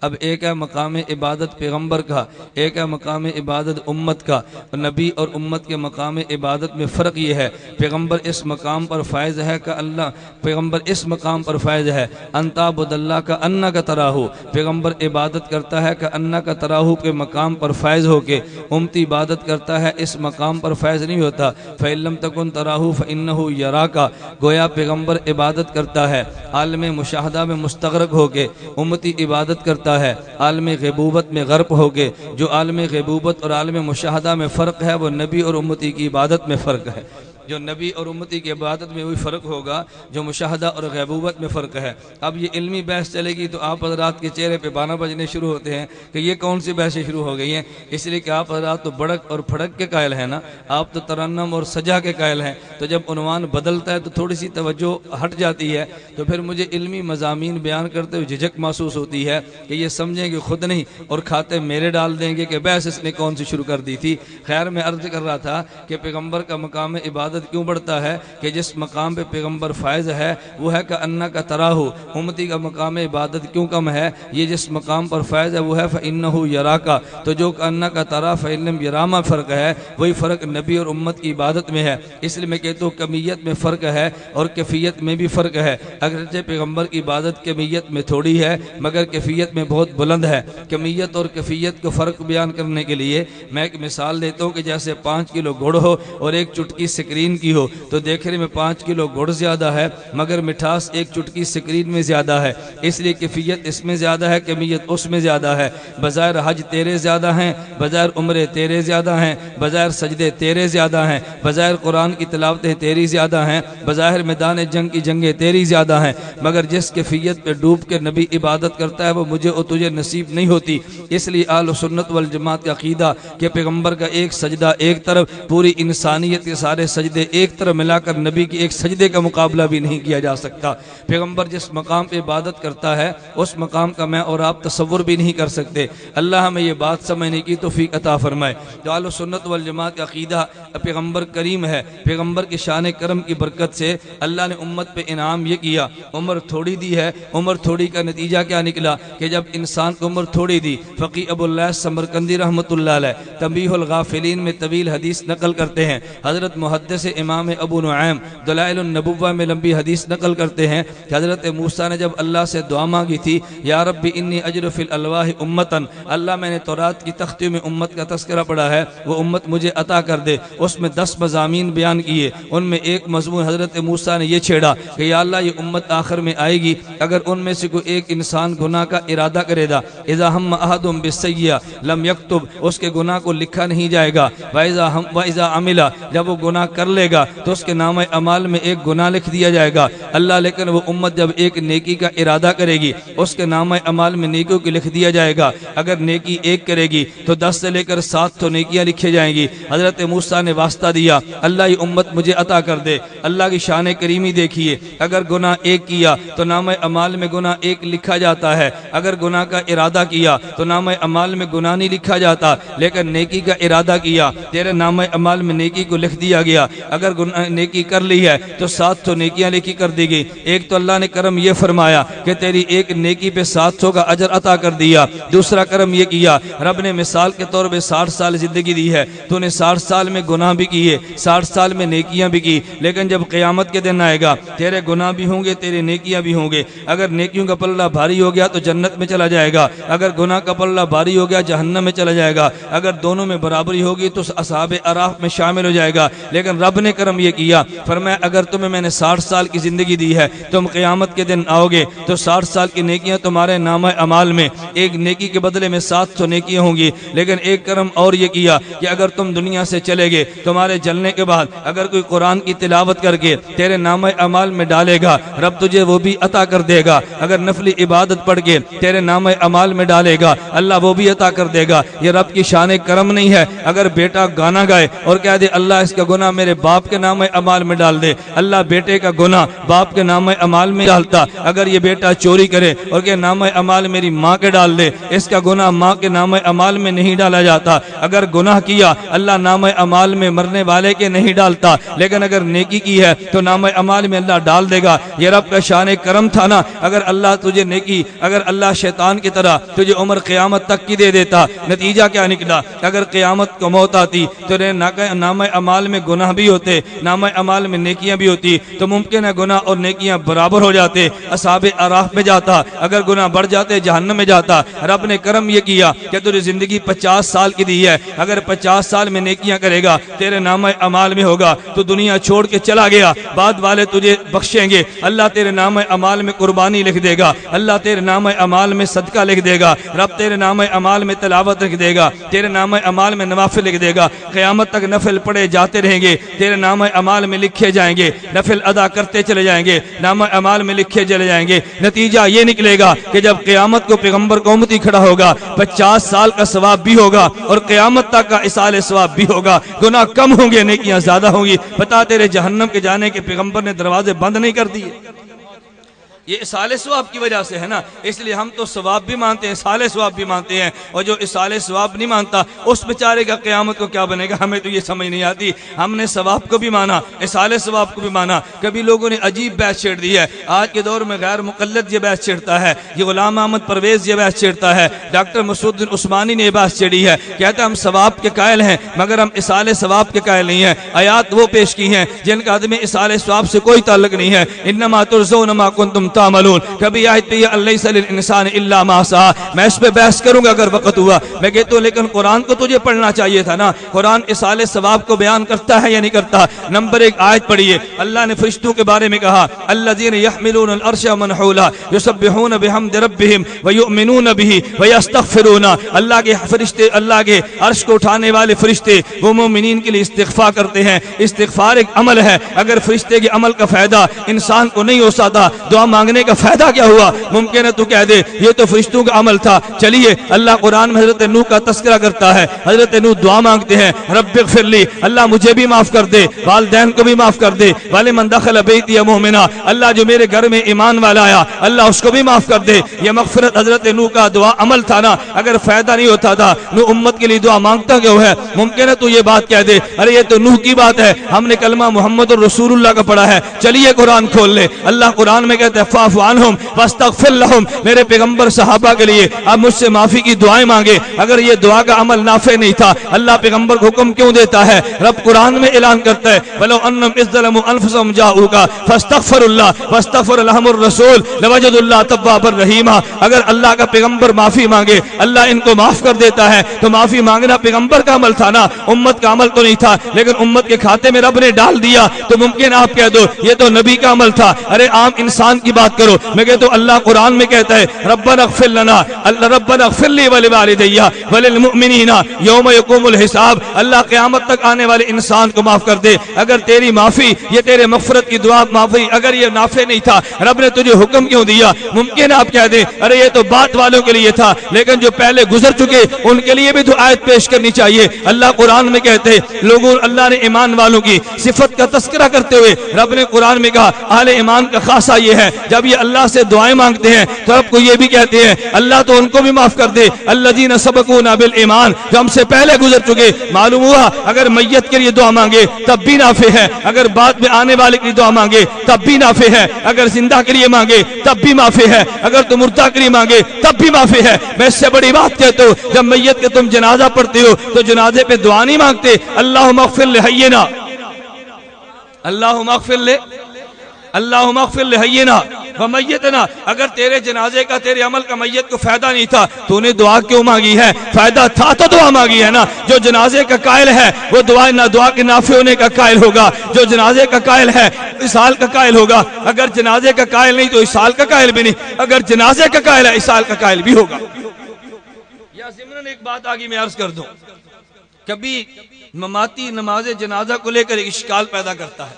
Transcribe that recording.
اب ایک ہے مقام عبادت پیغمبر کا، ایک ہے مقام عبادت امت کا۔ نبی اور امت کے مقام عبادت میں فرق یہ ہے، پیغمبر اس مقام پر فائز ہے کہ اللہ، پیغمبر اس مقام پر فائز ہے انت عبد اللہ کا انا کا تراہو، پیغمبر عبادت کرتا ہے کہ انا کا تراہو کے مقام پر فائز ہو کے، امتی عبادت کرتا ہے اس مقام پر فائز نہیں ہوتا۔ فَإِن لَمْ تَكُنْ تَرَاهُ فَإِنَّهُ يَرَاكَ، گویا پیغمبر عبادت کرتا ہے عالم مشاہدہ میں مستغرق ہو کے، امتی عبادت کرتا ہے عالم غیبوبت میں غرق ہو کے۔ جو عالم غیبوبت اور عالم مشاہدہ میں فرق ہے وہ نبی اور امتی کی عبادت میں فرق ہے۔ جو نبی اور امتی کی عبادت میں وہی فرق ہوگا جو مشاہدہ اور غیبوبت میں فرق ہے۔ اب یہ علمی بحث چلے گی تو آپ حضرات کے چہرے پہ بانا بجنے شروع ہوتے ہیں کہ یہ کون سی بحثیں شروع ہو گئی ہیں، اس لیے کہ آپ حضرات تو بڑک اور پھڑک کے قائل ہیں نا، آپ تو ترنم اور سجا کے قائل ہیں، تو جب عنوان بدلتا ہے تو تھوڑی سی توجہ ہٹ جاتی ہے، تو پھر مجھے علمی مضامین بیان کرتے ہوئے جھجک محسوس ہوتی ہے کہ یہ سمجھیں کہ خود نہیں اور کھاتے میرے ڈال دیں گے کہ بحث اس نے کون سی شروع کر دی تھی۔ خیر میں عرض کر رہا تھا کہ پیغمبر کا مقام عبادت کیوں بڑھتا ہے کہ جس مقام پہ پیغمبر فائز ہے وہ ہے کہ انا کا تراہو، امتی کا مقام عبادت کیوں کم ہے، یہ جس مقام پر فائز ہے وہ ہے فَإِنَّهُ يَرَاكَ، تو جو انا کا ترا فَإِن لَمْ يَرَا میں فرق ہے، وہی فرق نبی اور امت کی عبادت میں ہے۔ اس لیے میں کہتا ہوں کمیت میں فرق ہے اور کیفیت میں بھی فرق ہے، اگرچہ پیغمبر کی عبادت کمیت میں تھوڑی ہے مگر کیفیت میں بہت بلند ہے۔ کمیت اور کیفیت کو فرق بیان کرنے کے لیے میں ایک مثال دیتا ہوں کہ جیسے 5 کلو گڑ ہو اور ایک چٹکی سکرین کی ہو، تو دیکھنے میں 5 کلو گڑ زیادہ ہے مگر مٹھاس ایک چٹکی سکرین میں زیادہ ہے، اس لیے کیفیت اس میں زیادہ ہے، کمیت اس میں زیادہ ہے۔ بظاہر حج تیرے زیادہ ہیں، بظاہر عمرے تیرے زیادہ ہیں، بظاہر سجدے تیرے زیادہ ہیں، بظاہر قرآن کی تلاوتیں تیری زیادہ ہیں، بظاہر میدان جنگ کی جنگیں تیری زیادہ ہیں، مگر جس کیفیت پہ ڈوب کے نبی عبادت کرتا ہے وہ مجھے اور تجھے نصیب نہیں ہوتی۔ اس لیے اہل سنت والجماعت کا عقیدہ کہ پیغمبر کا ایک سجدہ ایک طرف، پوری انسانیت کے سارے سجدے ایک طرف ملا کر نبی کی ایک سجدے کا مقابلہ بھی نہیں کیا جا سکتا۔ پیغمبر جس مقام پہ عبادت کرتا ہے اس مقام کا میں اور آپ تصور بھی نہیں کر سکتے۔ اللہ ہمیں یہ بات سمجھنے کی توفیق عطا فرمائے۔ جو اہل سنت والجماعت کا عقیدہ پیغمبر کریم ہے، پیغمبر کی شان کرم کی برکت سے اللہ نے امت پہ انعام یہ کیا، عمر تھوڑی دی ہے، عمر تھوڑی کا نتیجہ کیا نکلا کہ جب انسان کو عمر تھوڑی دی، فقی ابو اللہ سمرقندی رحمۃ اللہ علیہ تنبیہ الغافلین میں طویل حدیث نقل کرتے ہیں، حضرت محدث امام ابو نعیم دلائل النبوہ میں لمبی حدیث نقل کرتے ہیں کہ حضرت موسیٰ نے جب اللہ سے دعا مانگی تھی، یا ربی انی اجر فی الالواح امتن، اللہ میں نے تورات کی تختی میں امت کا تذکرہ پڑھا ہے، وہ امت مجھے عطا کر دے۔ اس میں 10 مضامین بیان کیے، ان میں ایک مضمون حضرت موسیٰ نے یہ چھیڑا کہ یا اللہ یہ امت آخر میں آئے گی، اگر ان میں سے کوئی ایک انسان گناہ کا ارادہ کرے گا، اذا ہم احدم بالسیئہ لم یکتب، اس کے گناہ کو لکھا نہیں جائے گا، وَإِذَا عَمِلَ، جب وہ گناہ کر لے گا تو اس کے نامہ اعمال میں ایک گناہ لکھ دیا جائے گا اللہ، لیکن وہ امت جب ایک نیکی کا ارادہ کرے گی اس کے نامہ اعمال میں نیکیوں کی لکھ دیا جائے گا، اگر نیکی ایک کرے گی تو 10 سے لے کر 7 تو نیکیاں لکھے جائیں گی۔ حضرت موسیٰ نے واسطہ دیا، اللہ یہ امت مجھے عطا کر دے۔ اللہ کی شان کریمی دیکھیے، اگر گناہ ایک کیا تو نامہ اعمال میں گناہ ایک لکھا جاتا ہے، اگر گناہ کا ارادہ کیا تو نامہ اعمال میں گناہ نہیں لکھا جاتا، لیکن نیکی کا ارادہ کیا تیرے نامہ اعمال میں نیکی کو لکھ دیا گیا، اگر نیکی کر لی ہے تو 7 تو نیکیاں لکھی کر دی گئی۔ ایک تو اللہ نے کرم یہ فرمایا کہ تیری ایک نیکی پہ 700 کا اجر عطا کر دیا، دوسرا کرم یہ کیا رب نے مثال کے طور پہ 60 سال زندگی دی ہے، تو نے 60 سال میں گناہ بھی کیے، 60 سال میں نیکیاں بھی کی، لیکن جب قیامت کے دن آئے گا تیرے گناہ بھی ہوں گے تیرے نیکیاں بھی ہوں گے، اگر نیکیوں کا پلہ بھاری ہو گیا تو جنت میں چلا جائے گا، اگر گناہ کا پلہ بھاری ہو گیا جہنم میں چلا جائے گا، اگر دونوں میں برابری ہوگی تو اصحاب اعراف میں شامل ہو جائے گا۔ لیکن رب نے کرم یہ کیا، فرمایا اگر تمہیں میں نے 60 سال کی زندگی دی ہے، تم قیامت کے دن آؤ گے تو 60 سال کی نیکیاں تمہارے نامہ اعمال میں، ایک نیکی کے بدلے میں 700 نیکیاں ہوں گی، لیکن ایک کرم اور یہ کیا کہ اگر تم دنیا سے چلے گے تمہارے جلنے کے بعد اگر کوئی قرآن کی تلاوت کر کے تیرے نامہ اعمال میں ڈالے گا رب تجھے وہ بھی عطا کر دے گا، اگر نفلی عبادت پڑھ کے تیرے نامہ اعمال میں ڈالے گا اللہ وہ بھی عطا کر دے گا۔ یہ رب کی شان کرم نہیں ہے؟ اگر بیٹا گانا گائے اور کہہ دے اللہ اس کا گناہ میرے تجھے باپ کے نام اعمال میں ڈال دے۔ اللہ بیٹے کا گناہ باپ کے نام اعمال میں ڈالتا، اگر یہ بیٹا چوری کرے اور کہ نام اعمال میری ماں کے ڈال دے، اس کا گناہ ماں کے نام اعمال میں نہیں ڈالا جاتا۔ اگر گناہ کیا اللہ نام اعمال میں مرنے والے کے نہیں ڈالتا، لیکن اگر نیکی کی ہے تو نام اعمال میں اللہ ڈال دے گا۔ یہ رب کا شان کرم تھا نا، اگر اللہ تجھے نیکی، اگر اللہ شیطان کی طرح تجھے عمر قیامت تک کی دے دیتا، نتیجہ کیا نکلا؟ اگر قیامت کو موت آتی تو نام اعمال میں گناہ بھی ہوتے، نام اعمال میں نیکیاں بھی ہوتی، تو ممکن ہے گناہ اور نیکیاں برابر ہو جاتے، اصحاب اعراف میں جاتا، اگر گناہ بڑھ جاتے جہنم میں جاتا۔ رب نے کرم یہ کیا کہ تجھے زندگی 50 سال کی دی ہے، اگر 50 سال میں نیکیاں کرے گا تیرے نام اعمال میں ہوگا، تو دنیا چھوڑ کے چلا گیا، بعد والے تجھے بخشیں گے، اللہ تیرے نام اعمال میں قربانی لکھ دے گا، اللہ تیرے نام اعمال میں صدقہ لکھ دے گا، رب تیرے نام اعمال میں تلاوت لکھ دے گا، تیرے نام اعمال میں نوافل لکھ دے گا، قیامت تک نفل پڑھے جاتے رہیں گے، تیرے نام اعمال میں لکھے جائیں گے، نفل ادا کرتے چلے جائیں گے، نام اعمال میں لکھے چلے جائیں گے۔ نتیجہ یہ نکلے گا کہ جب قیامت کو پیغمبر کو امتی کھڑا ہوگا، 50 سال کا ثواب بھی ہوگا اور قیامت تک کا اصال ثواب بھی ہوگا، گناہ کم ہوں گے نیکیاں زیادہ ہوں گی۔ بتا تیرے جہنم کے جانے کے پیغمبر نے دروازے بند نہیں کر دیے، یہ اصال ثواب کی وجہ سے ہے نا، اس لیے ہم تو ثواب بھی مانتے ہیں، اصال ثواب بھی مانتے ہیں، اور جو اصال ثواب نہیں مانتا اس بیچارے کا قیامت کو کیا بنے گا، ہمیں تو یہ سمجھ نہیں آتی۔ ہم نے ثواب کو بھی مانا، اصال ثواب کو بھی مانا۔ کبھی لوگوں نے عجیب بحث چھیڑ دی ہے، آج کے دور میں غیر مقلد یہ بحث چھیڑتا ہے، یہ غلام احمد پرویز یہ بحث چھیڑتا ہے، ڈاکٹر مسعود الدین عثمانی نے یہ بحث چھیڑی ہے، کہتا ہے ہم ثواب کے قائل ہیں مگر ہم اصال ثواب کے قائل نہیں ہیں۔ آیات وہ پیش کی ہیں جن کا عدم اصال ثواب سے کوئی تعلق نہیں ہے، انما ترزون ما کنتم تعملون، کبھی آیت پہ لیس للانسان الا ما سعی، میں اس پہ بحث کروں گا اگر وقت ہوا، میں کہتا ہوں لیکن قرآن کو تجھے پڑھنا چاہیے تھا نا، قرآن اصال ثواب کو بیان کرتا ہے یا نہیں کرتا؟ نمبر 1 آیت پڑھیے، اللہ نے فرشتوں کے بارے میں کہا الذین یحملون العرش ومن حولہ یسبحون بحمد ربہم ویؤمنون بہ ویستغفرون، اللہ کے فرشتے، اللہ کے عرش کو اٹھانے والے فرشتے وہ مومنین کے لیے استغفار کرتے ہیں۔ استغفار ایک عمل ہے، اگر فرشتے کے عمل کا فائدہ انسان کو نہیں ہو سکتا، دعا مانگنے کا فائدہ کیا ہوا؟ ممکن ہے تو کہہ دے یہ تو فرشتوں کا عمل تھا۔ چلیے اللہ قرآن میں حضرت نوح کا تذکرہ کرتا ہے، حضرت نوح دعا مانگتے ہیں رب اغفر لی، اللہ مجھے بھی معاف کر دے، والدین کو بھی معاف کر دے، ولمن دخل بیتی مومنا، اللہ جو میرے گھر میں ایمان والا آیا اللہ اس کو بھی معاف کر دے۔ یہ مغفرت حضرت نوح کا دعا عمل تھا نا، اگر فائدہ نہیں ہوتا تھا نوح امت کے لیے دعا مانگتا کیوں ہے؟ ممکن ہے تو یہ بات کہہ دے ارے یہ تو نوح کی بات ہے، ہم نے کلمہ محمد رسول اللہ کا پڑھا ہے۔ چلیے قرآن کھول لے، اللہ قرآن میں کہتے ہیں فاعف عنہم واستغفر لہم، میرے پیغمبر صحابہ کے لیے اب مجھ سے معافی کی دعائیں مانگے۔ اگر یہ دعا کا عمل نافع نہیں تھا اللہ پیغمبر کو حکم کیوں دیتا ہے؟ رب قرآن میں اعلان کرتا ہے وَلَوْ أَنَّهُمْ إِذْ ظَلَمُوا أَنفُسَهُمْ جَاءُوكَ فَاسْتَغْفَرُوا اللَّهَ وَاسْتَغْفَرَ لَهُمُ الرَّسُولُ لَوَجَدُوا اللَّهَ تَوَّابًا رَحِيمًا، اگر اللہ کا پیغمبر معافی مانگے اللہ ان کو معاف کر دیتا ہے، تو معافی مانگنا پیغمبر کا عمل تھا نا، امت کا عمل تو نہیں تھا، لیکن امت کے کھاتے میں رب نے ڈال دیا تو ممکن آپ کہہ دو یہ تو نبی کا عمل تھا۔ ارے عام انسان کی بات کرو، میں کہتا ہوں اللہ قرآن میں کہتا ہے ربنا اغفر لنا، ربنا اغفر لی ولوالدی وللمؤمنین یوم یقوم الحساب، اللہ قیامت تک آنے والے انسان کو معاف کر دے۔ اگر تیری معافی، یہ تیرے مغفرت کی دعا معافی اگر یہ نافع نہیں تھا رب نے تجھے حکم کیوں دیا؟ ممکن آپ کہہ دیں ارے یہ تو بات والوں کے لیے تھا، لیکن جو پہلے گزر چکے ان کے لیے بھی تو آیت پیش کرنی چاہیے۔ اللہ قرآن میں کہتے لوگوں، اللہ نے ایمان والوں کی صفت کا تذکرہ کرتے ہوئے رب نے قرآن میں کہا اہل ایمان کا خاصہ یہ ہے جب یہ اللہ سے دعائیں مانگتے ہیں تو رب کو یہ بھی کہتے ہیں اللہ تو ان کو بھی معاف کر دے الذین سبقونا بالایمان، جو ہم سے پہلے گزر چکے۔ معلوم ہوا اگر میت کے لیے دعا مانگے تب بھی نافع ہے، اگر بعد میں آنے والے کے لیے دعا مانگے تب بھی نافع ہے، اگر زندہ کے لیے مانگے تب بھی نافع ہے، اگر تم مردہ کے لیے مانگے تب بھی نافع ہے۔ میں اس سے بڑی بات کہتا ہوں جب میت کے تم جنازہ پڑھتے ہو تو جنازے پہ دعا نہیں مانگتے اللہم اغفر لحینا، اللہم اغفر لحینا ومیتنا، اگر تیرے جنازے کا، تیرے عمل کا میت کو فائدہ نہیں تھا تو نے دعا کیوں مانگی ہے؟ فائدہ تھا تو دعا مانگی ہے نا۔ جو جنازے کا قائل ہے وہ دعا کے نافع ہونے کا قائل ہوگا، جو جنازے کا قائل ہے اسال کا قائل ہوگا، اگر جنازے کا قائل نہیں تو اسال کا قائل بھی نہیں، اگر جنازے کا قائل ہے اسال کا قائل بھی ہوگا۔ یا ضمن ایک بات آگے میں عرض کر دوں، کبھی مماتی نماز جنازہ کو لے کر ایک اشکال پیدا کرتا ہے،